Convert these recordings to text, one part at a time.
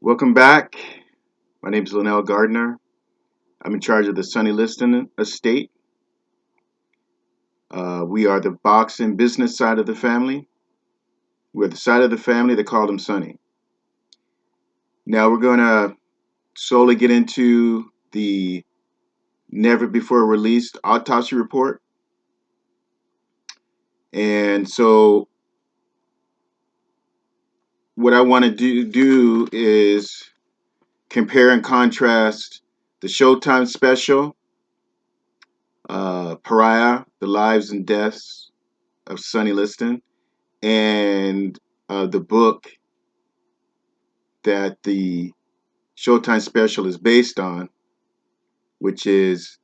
Welcome back. My name is Linnell Gardner. I'm in charge of the Sonny Liston estate. We are the boxing business side of the family. We're the side of the family that called him Sonny. Now we're going to slowly get into the never before released autopsy report. And so what I want to do is compare and contrast the Showtime special, Pariah, The Lives and Deaths of Sonny Liston, and the book that the Showtime special is based on, which is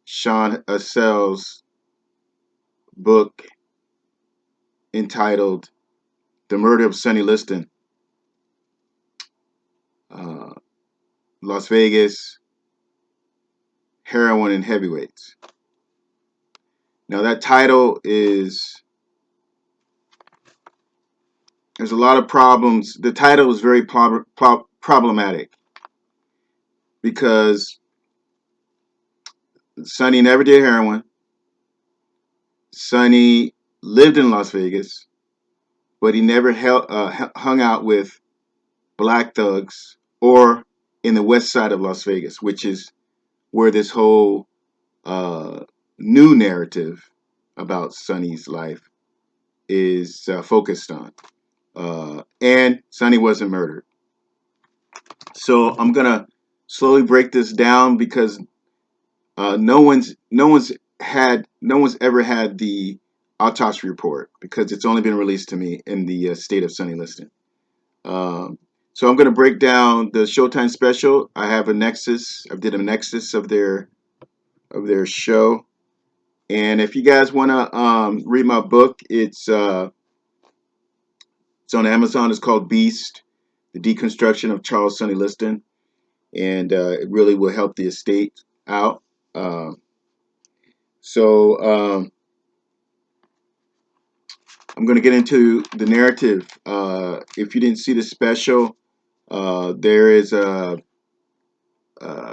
Sean Assell's book entitled The Murder of Sonny Liston, uh, Las Vegas, Heroin and Heavyweights. Now that title there's a lot of problems. The title is very problematic because Sonny never did heroin. Sonny lived in Las Vegas, but he never hung out with black thugs or in the west side of Las Vegas, which is where this whole new narrative about Sonny's life is focused on. And Sonny wasn't murdered. So I'm gonna slowly break this down because no one's ever had the autopsy report because it's only been released to me in the state of Sonny Liston. Um, so I'm going to break down the Showtime special. I have a nexus. I did a nexus of their show. And if you guys want to read my book, it's on Amazon. It's called Beast: The Deconstruction of Charles Sonny Liston, and it really will help the estate out. Uh, so I'm going to get into the narrative. If you didn't see the special, there is a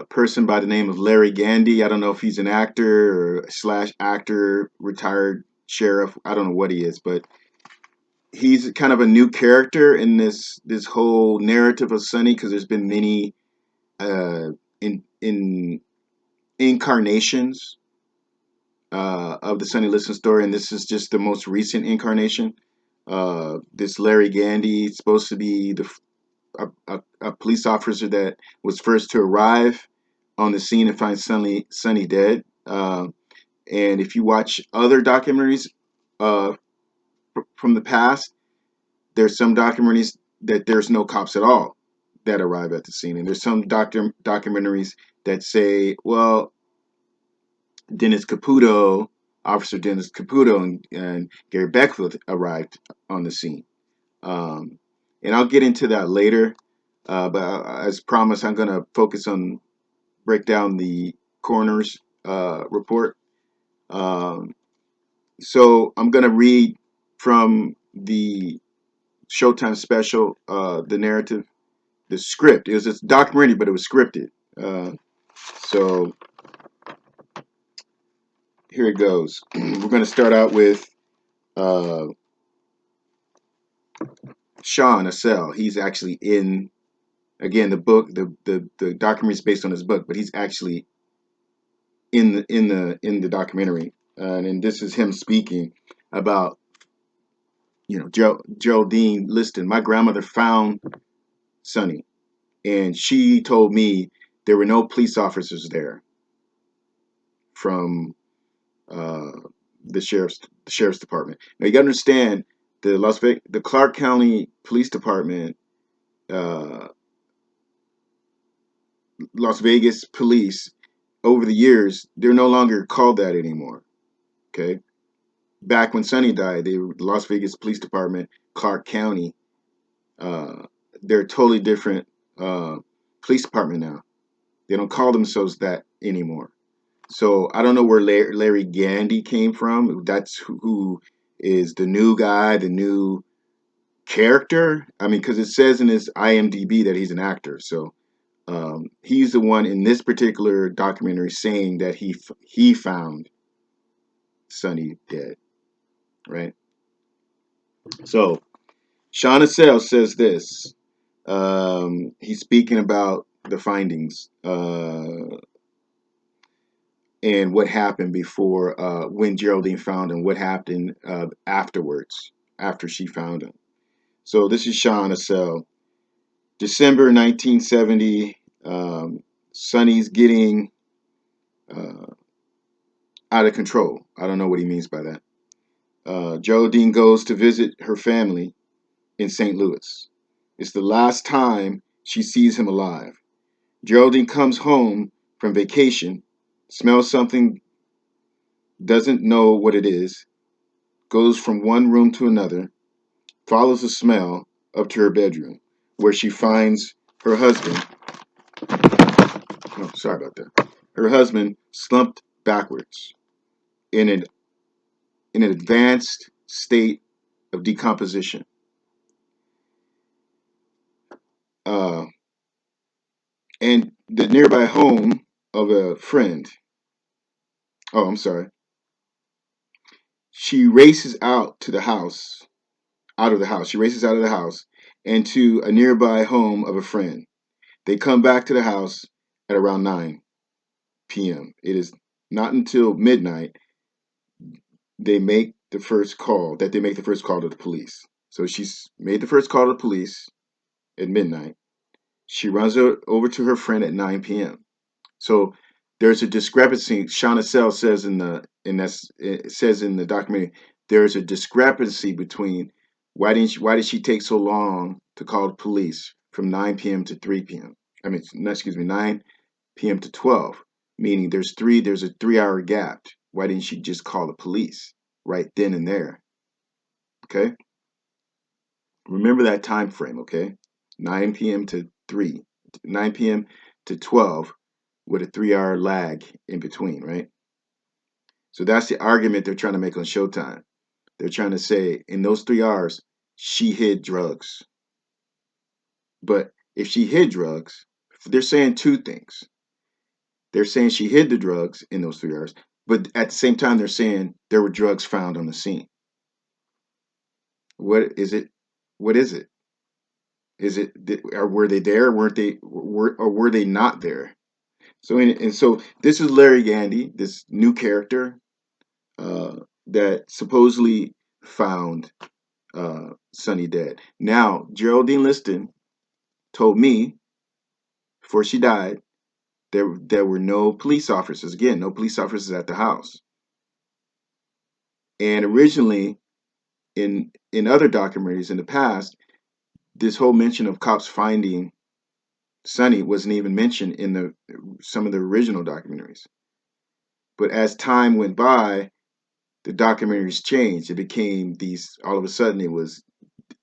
person by the name of Larry Gandy. I don't know if he's an actor or slash actor, retired sheriff. I don't know what he is, but he's kind of a new character in this whole narrative of Sonny because there's been many in incarnations of the Sonny Liston story, and this is just the most recent incarnation. This Larry Gandy is supposed to be a police officer that was first to arrive on the scene and find Sonny dead. And if you watch other documentaries uh, from the past, there's some documentaries that there's no cops at all that arrive at the scene, and there's some documentaries that say, well, Dennis Caputo, Officer Dennis Caputo, and Gary Beckfield arrived on the scene. And I'll get into that later. But as promised, I'm going to focus on break down the coroner's report. Um, so I'm going to read from the Showtime special, the narrative, the script. It was a documentary, but it was scripted. So here it goes. We're going to start out with uh, Sean Assell. He's actually in, again, the book. The documentary is based on his book, but he's actually in the documentary, and this is him speaking about Geraldine Liston. My grandmother found Sonny, and she told me there were no police officers there from uh, the sheriff's department. Now you got to understand the Clark County Police Department, uh, Las Vegas Police. Over the years, they're no longer called that anymore. Okay, back when Sonny died, they were the Las Vegas Police Department, Clark County. Uh, they're a totally different police department now. They don't call themselves that anymore. So I don't know where Larry Gandy came from. That's who is the new guy, the new character. I mean, because it says in his IMDb that he's an actor, so he's the one in this particular documentary saying that he found Sonny dead, right? So Sean Assel says this. He's speaking about the findings and what happened before when Geraldine found him, what happened afterwards, after she found him. So this is Sean Assel. December 1970, Sonny's getting uh, out of control. I don't know what he means by that. Geraldine goes to visit her family in St. Louis. It's the last time she sees him alive. Geraldine comes home from vacation, smells something, doesn't know what it is, goes from one room to another, follows the smell up to her bedroom, where she finds her husband. Oh, sorry about that. Her husband slumped backwards in an advanced state of decomposition. Uh, and the nearby home of a friend. Oh, I'm sorry. She races out of the house. She races out of the house and to a nearby home of a friend. They come back to the house at around 9 p.m. It is not until midnight they make the first call to the police. So she's made the first call to the police at midnight. She runs over to her friend at 9 p.m. So there's a discrepancy. Shauna Sell says it says in the documentary there's a discrepancy between why did she take so long to call the police from 9 p.m. to 3 p.m. I mean, no, excuse me, 9 p.m. to 12, meaning there's a 3 hour gap. Why didn't she just call the police right then and there? Okay, remember that time frame. Okay, 9 p.m. to 3, 9 p.m. to 12, with a 3 hour lag in between, right? So that's the argument they're trying to make on Showtime. They're trying to say in those 3 hours, she hid drugs. But if she hid drugs, they're saying two things. They're saying she hid the drugs in those 3 hours, but at the same time, they're saying there were drugs found on the scene. What is it? What is it? Is it, or were they there? Weren't they? Or were they not there? So, and so this is Larry Gandy, this new character uh, that supposedly found Sonny dead. Now, Geraldine Liston told me before she died there were no police officers. Again, no police officers at the house. And originally, in other documentaries in the past, this whole mention of cops finding Sonny wasn't even mentioned in the some of the original documentaries. But as time went by, the documentaries changed. It became these. All of a sudden, it was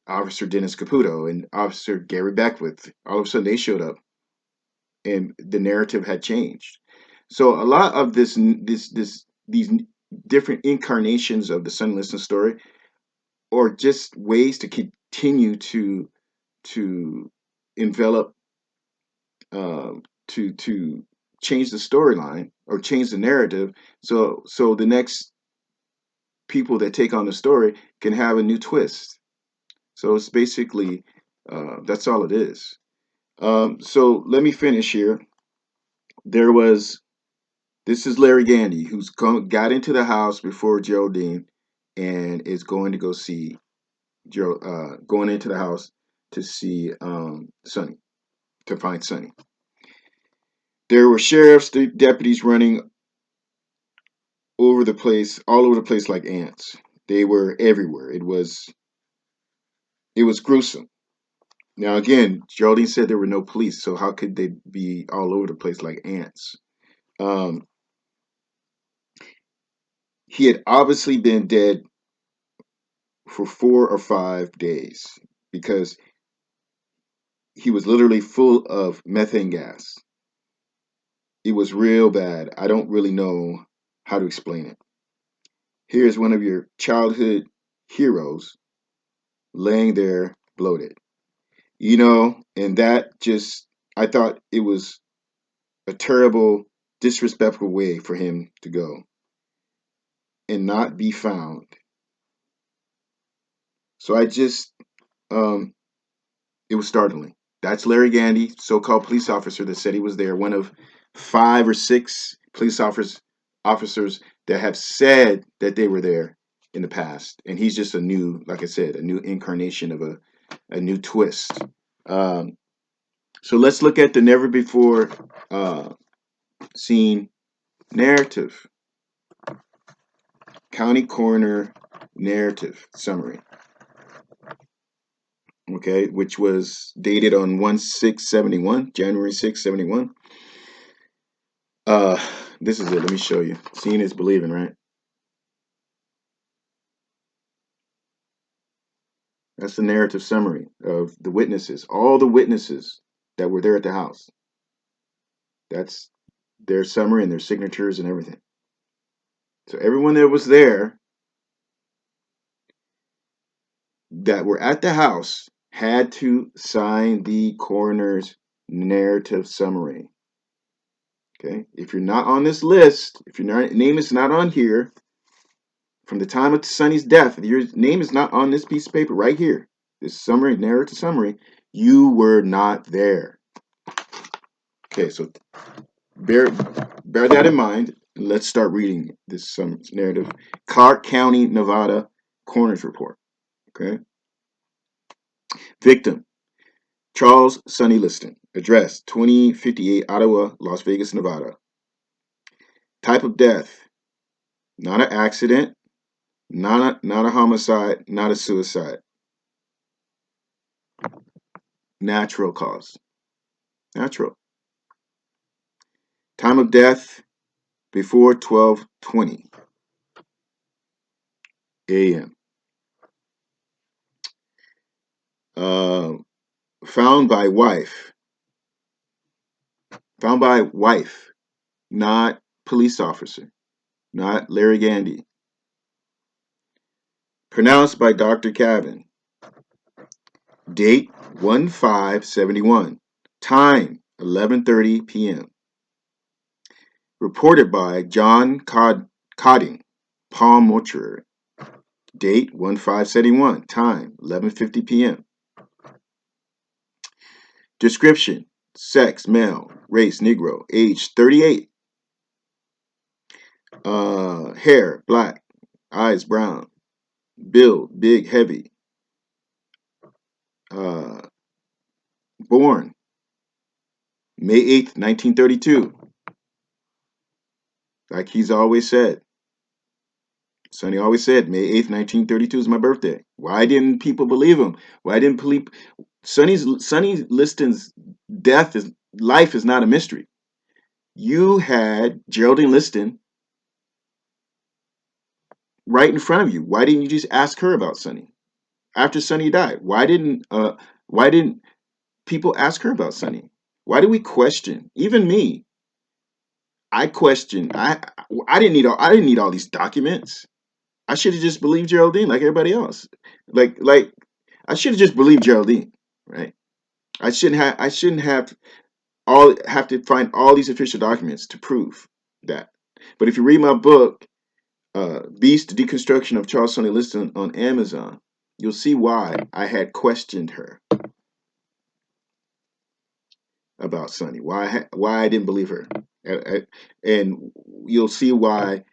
Officer Dennis Caputo and Officer Gary Beckwith. All of a sudden, they showed up, and the narrative had changed. So a lot of these different incarnations of the Sonny Liston story, or just ways to continue to envelop, to change the storyline or change the narrative. So the next people that take on the story can have a new twist. So it's basically that's all it is. So let me finish here. There was This is Larry Gandy, got into the house before Geraldine, and is going to go see going into the house to see Sonny, to find Sonny. There were sheriffs, deputies running all over the place like ants. They were everywhere. It was gruesome. Now again, Geraldine said there were no police, so how could they be all over the place like ants? Um, he had obviously been dead for 4 or 5 days because he was literally full of methane gas. It was real bad. I don't really know how to explain it. Here's one of your childhood heroes laying there bloated. And that just, I thought it was a terrible, disrespectful way for him to go and not be found. So I just, um, it was startling. That's Larry Gandy, so-called police officer that said he was there. One of 5 or 6 police officers that have said that they were there in the past, and he's just a new, like I said, a new incarnation of a new twist. Um, so let's look at the never before seen narrative, county coroner narrative summary. Okay, which was dated on 1/6/71, January 6, 71. Uh, this is it. Let me show you. Seeing is believing, right? That's the narrative summary of the witnesses, all the witnesses that were there at the house. That's their summary and their signatures and everything. So everyone that was there that were at the house had to sign the coroner's narrative summary. Okay, if you're not on this list, if your name is not on here from the time of Sonny's death, if your name is not on this piece of paper right here, this summary, narrative summary, you were not there. Okay, so bear that in mind. And let's start reading this narrative. Clark County, Nevada, coroner's report. Okay, victim Charles Sonny Liston, address 2058 Ottawa, Las Vegas, Nevada. Type of death: not an accident, not a homicide, not a suicide. Natural cause. Natural. Time of death: before 12:20 a.m. Uh, found by wife. Found by wife, not police officer, not Larry Gandy. Pronounced by Dr. Cavan. Date 1/5/71. Time 11:30 p.m. Reported by John Codding, Palm Mortuary. Date 1/5/71. Time 11:50 p.m. Description: sex, male, race, Negro, age 38. Hair, black, eyes, brown, build, big, heavy. Uh, born May 8th, 1932. Like he's always said. Sonny always said, May 8th, 1932 is my birthday. Why didn't people believe him? Why didn't believe Sonny Liston's life is not a mystery. You had Geraldine Liston right in front of you. Why didn't you just ask her about Sonny after Sonny died? Why didn't people ask her about Sonny? Why do we question? Even me, I questioned. I didn't need all these documents. I should have just believed Geraldine like everybody else. Like I should have just believed Geraldine, right? I shouldn't have to find all these official documents to prove that. But if you read my book, Beast: The Deconstruction of Charles Sonny Liston on Amazon, you'll see why I had questioned her about Sonny. Why I didn't believe her, and you'll see why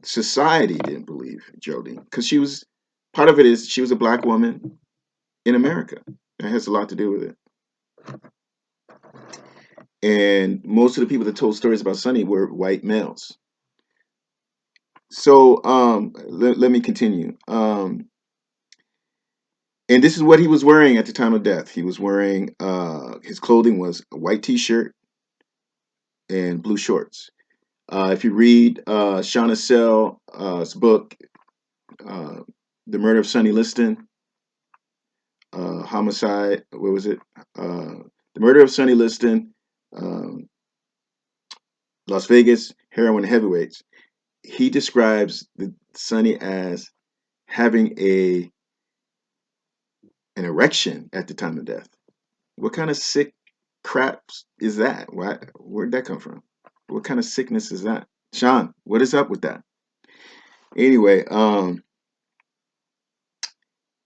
society didn't believe Geraldine, because she was part of it is she was a black woman in America. That has a lot to do with it. And most of the people that told stories about Sonny were white males. So let me continue. And this is what he was wearing at the time of death. He was wearing his clothing was a white T-shirt and blue shorts. If you read Shauna Sell's book, uh, "The Murder of Sonny Liston," homicide. What was it? The Murder of Sonny Liston, um, Las Vegas, Heroin Heavyweights. He describes Sonny as having a an erection at the time of death. What kind of sick crap is that? Where'd that come from? What kind of sickness is that? Sean, what is up with that? Anyway,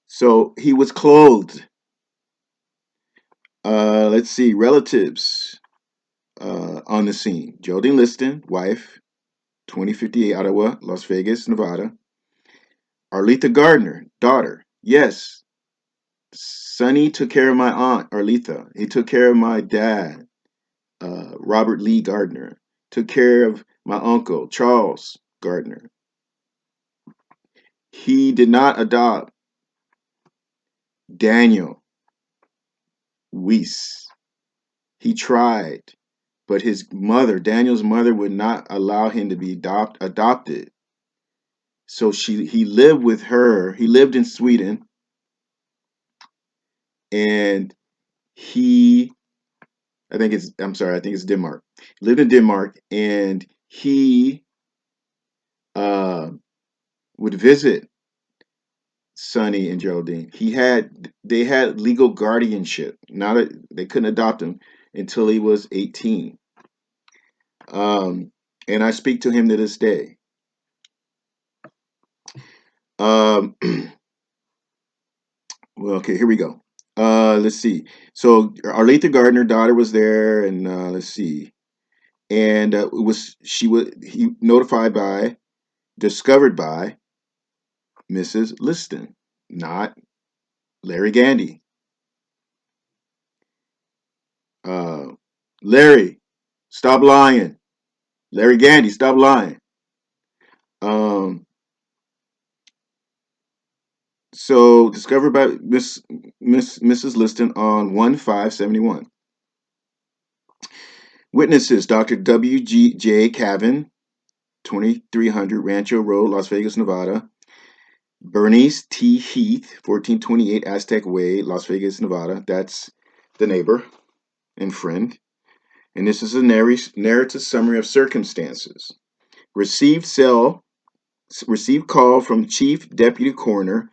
so he was clothed. Let's see, relatives on the scene. Geraldine Liston, wife, 2058 Ottawa, Las Vegas, Nevada. Arletha Gardner, daughter. Yes, Sonny took care of my aunt, Arletha. He took care of my dad, Robert Lee Gardner. Took care of my uncle, Charles Gardner. He did not adopt Daniel Weiss. He tried, but his mother, Daniel's mother, would not allow him to be adopted. So he lived with her. He lived in Sweden, and he, I think it's Denmark. Lived in Denmark, and he uh, would visit Sonny and Geraldine. They had legal guardianship. They couldn't adopt him until he was 18. Um, and I speak to him to this day. Um, well, okay, here we go. Let's see. So Arletha Gardner, daughter, was there, and let's see. And he discovered by Mrs. Liston, not Larry Gandy. Uh, Larry, stop lying. Larry Gandy, stop lying. Um, so discovered by Mrs. Liston on 1/5/71. Witnesses: Dr. W.J. Cavan, 2300 Rancho Road, Las Vegas, Nevada. Bernice T. Heath, 1428 Aztec Way, Las Vegas, Nevada. That's the neighbor and friend. And this is a narrative summary of circumstances. Received call from Chief Deputy Coroner,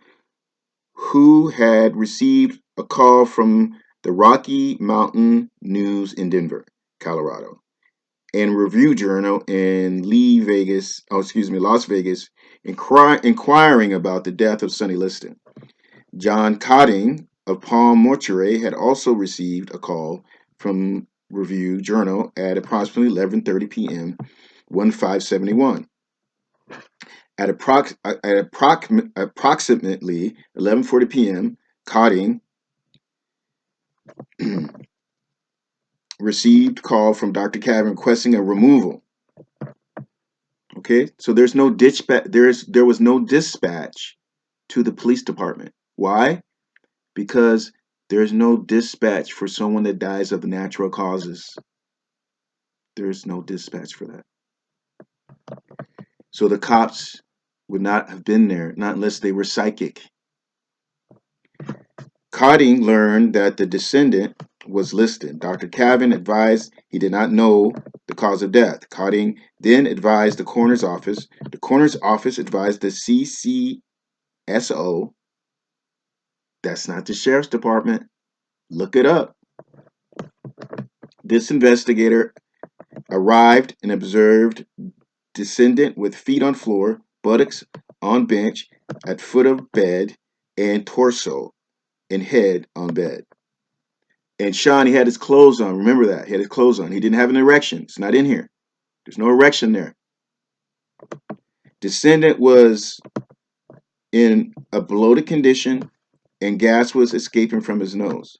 who had received a call from the Rocky Mountain News in Denver, Colorado, and Review Journal in Las Vegas, inquiring about the death of Sonny Liston. John Cotting of Palm Mortuary had also received a call from Review Journal at approximately 11:30 p.m. 1/5/71. At approximately 11:40 p.m., Cotting received call from Dr. Cavan requesting a removal. Okay, so there's no dispatch. There was no dispatch to the police department. Why? Because there's no dispatch for someone that dies of natural causes. There's no dispatch for that. So the cops would not have been there, not unless they were psychic. Cotting learned that the descendant was Liston. Dr. Cavan advised he did not know the cause of death. Cotting then advised the coroner's office. The coroner's office advised the CCSO. That's not the sheriff's department. Look it up. This investigator arrived and observed descendant with feet on floor, buttocks on bench, at foot of bed, and torso and head on bed. And Sean, he had his clothes on. Remember that. He had his clothes on. He didn't have an erection. It's not in here. There's no erection there. Descendant was in a bloated condition and gas was escaping from his nose.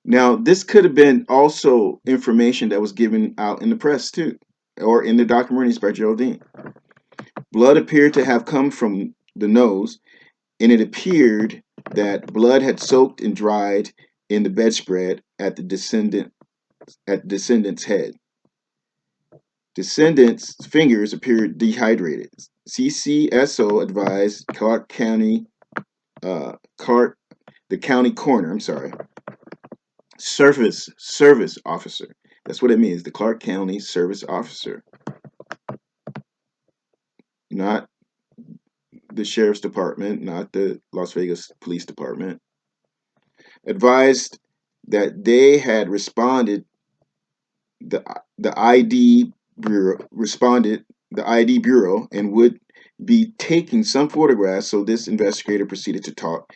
Now, this could have been also information that was given out in the press too, or in the documentaries by Geraldine. Blood appeared to have come from the nose, and it appeared that blood had soaked and dried in the bedspread at the descendant's head. Descendant's fingers appeared dehydrated. CCSO advised Clark County, the county coroner. I'm sorry, service officer. That's what it means. The Clark County service officer, not the sheriff's department, not the Las Vegas Police Department, advised that they had responded. The ID bureau responded. The ID bureau and would be taking some photographs. So this investigator proceeded to talk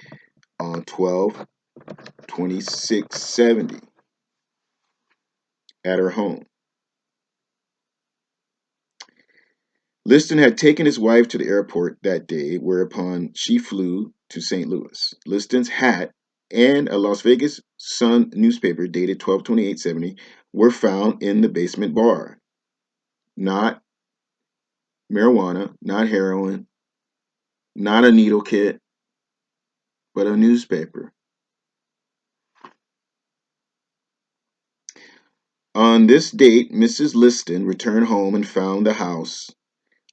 on 12/26/70 at her home. Liston had taken his wife to the airport that day, whereupon she flew to St. Louis. Liston's hat and a Las Vegas Sun newspaper dated 12/28/70 were found in the basement bar. Not marijuana, not heroin, not a needle kit, but a newspaper. On this date, Mrs. Liston returned home and found the house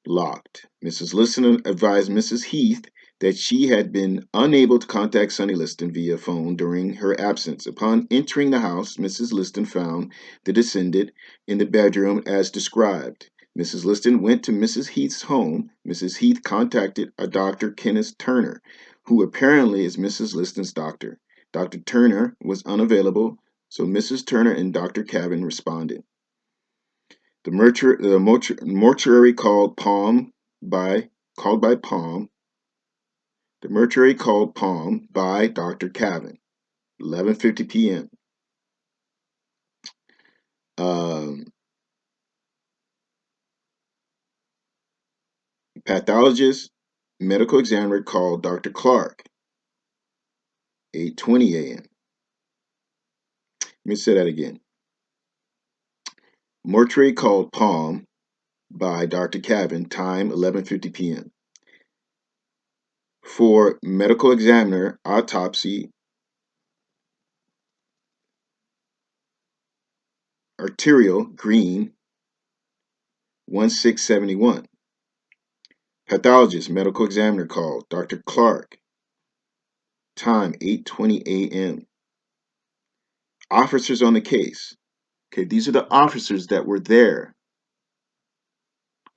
locked. Mrs. Liston advised Mrs. Heath that she had been unable to contact Sonny Liston via phone during her absence. Upon entering the house, Mrs. Liston found the descendant in the bedroom as described. Mrs. Liston went to Mrs. Heath's home. Mrs. Heath contacted a Dr. Kenneth Turner, who apparently is Mrs. Liston's doctor. Dr. Turner was unavailable, so Mrs. Turner and Dr. Cavan responded. The mortuary called by Palm. The mortuary called Palm by Dr. Cavan, 11:50 p.m. Um, pathologist, medical examiner called Dr. Clark, 8:20 a.m. Let me say that again. Mortuary called Palm by Dr. Cavan, time 11:50 p.m. For medical examiner, autopsy, arterial, green, 1671. Pathologist, medical examiner called Dr. Clark, time 8:20 a.m. Officers on the case. Okay, these are the officers that were there.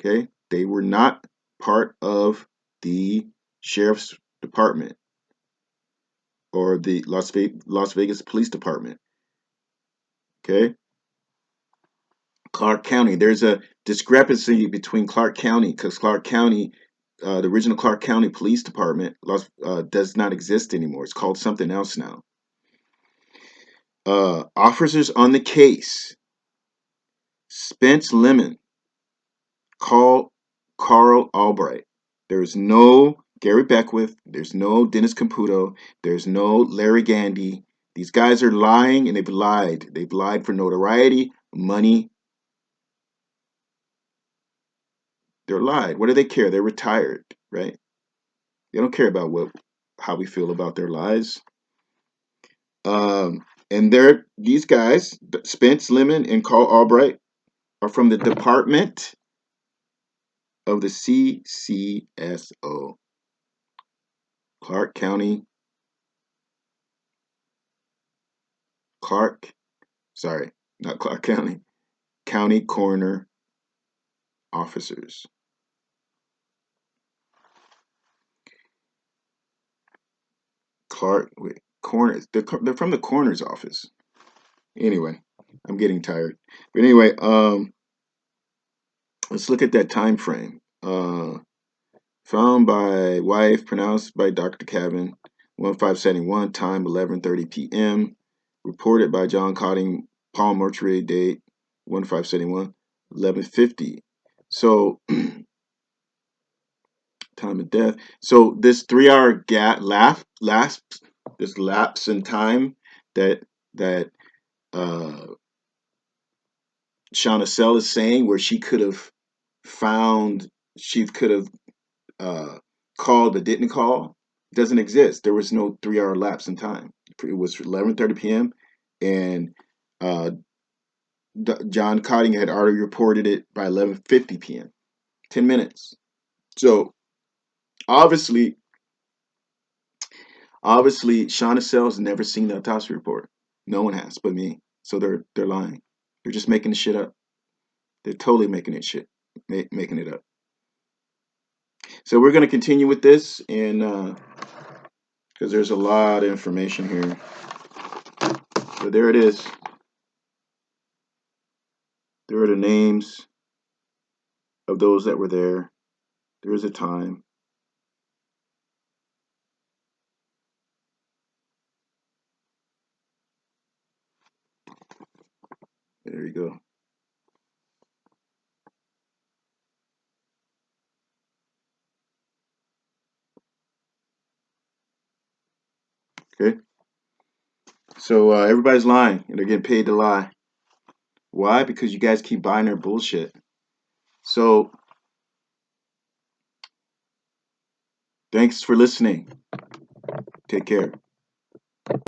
Okay, they were not part of the sheriff's department or the Las Vegas Police Department. Okay, Clark County. There's a discrepancy between Clark County because Clark County, the original Clark County Police Department, does not exist anymore. It's called something else now. Officers on the case: Spence Lemon, Carl Albright. There's no Gary Beckwith. There's no Dennis Caputo. There's no Larry Gandy. These guys are lying and they've lied. They've lied for notoriety, money. They're lied. What do they care? They're retired, right? They don't care about how we feel about their lives. And these guys, Spence Lemon and Carl Albright, are from the department of the CCSO, Clark County, Clark, sorry, not Clark County, County Coroner officers. Clark, wait, coroner, they're from the coroner's office. Anyway, I'm getting tired. But anyway, let's look at that time frame. Found by wife, pronounced by Dr. Cavan, 1571, time 11:30 p.m. Reported by John Cotting, Palm Mortuary, date 1571, 11:50. So time of death. So this 3 hour this lapse in time that uh, Shauna Sell is saying, where she could have uh, called but didn't call, doesn't exist. There was no 3 hour lapse in time. It was 11:30 p.m. and uh, John Cotting had already reported it by 11:50 p.m. 10 minutes. So obviously, Shauna Sell's never seen the autopsy report. No one has, but me. So they're lying. They're just making the shit up. They're totally making it up. So we're going to continue with this, and because there's a lot of information here. But there it is. There are the names of those that were there. There's a time. There you go. Okay. So everybody's lying, and they're getting paid to lie. Why? Because you guys keep buying their bullshit. So thanks for listening. Take care.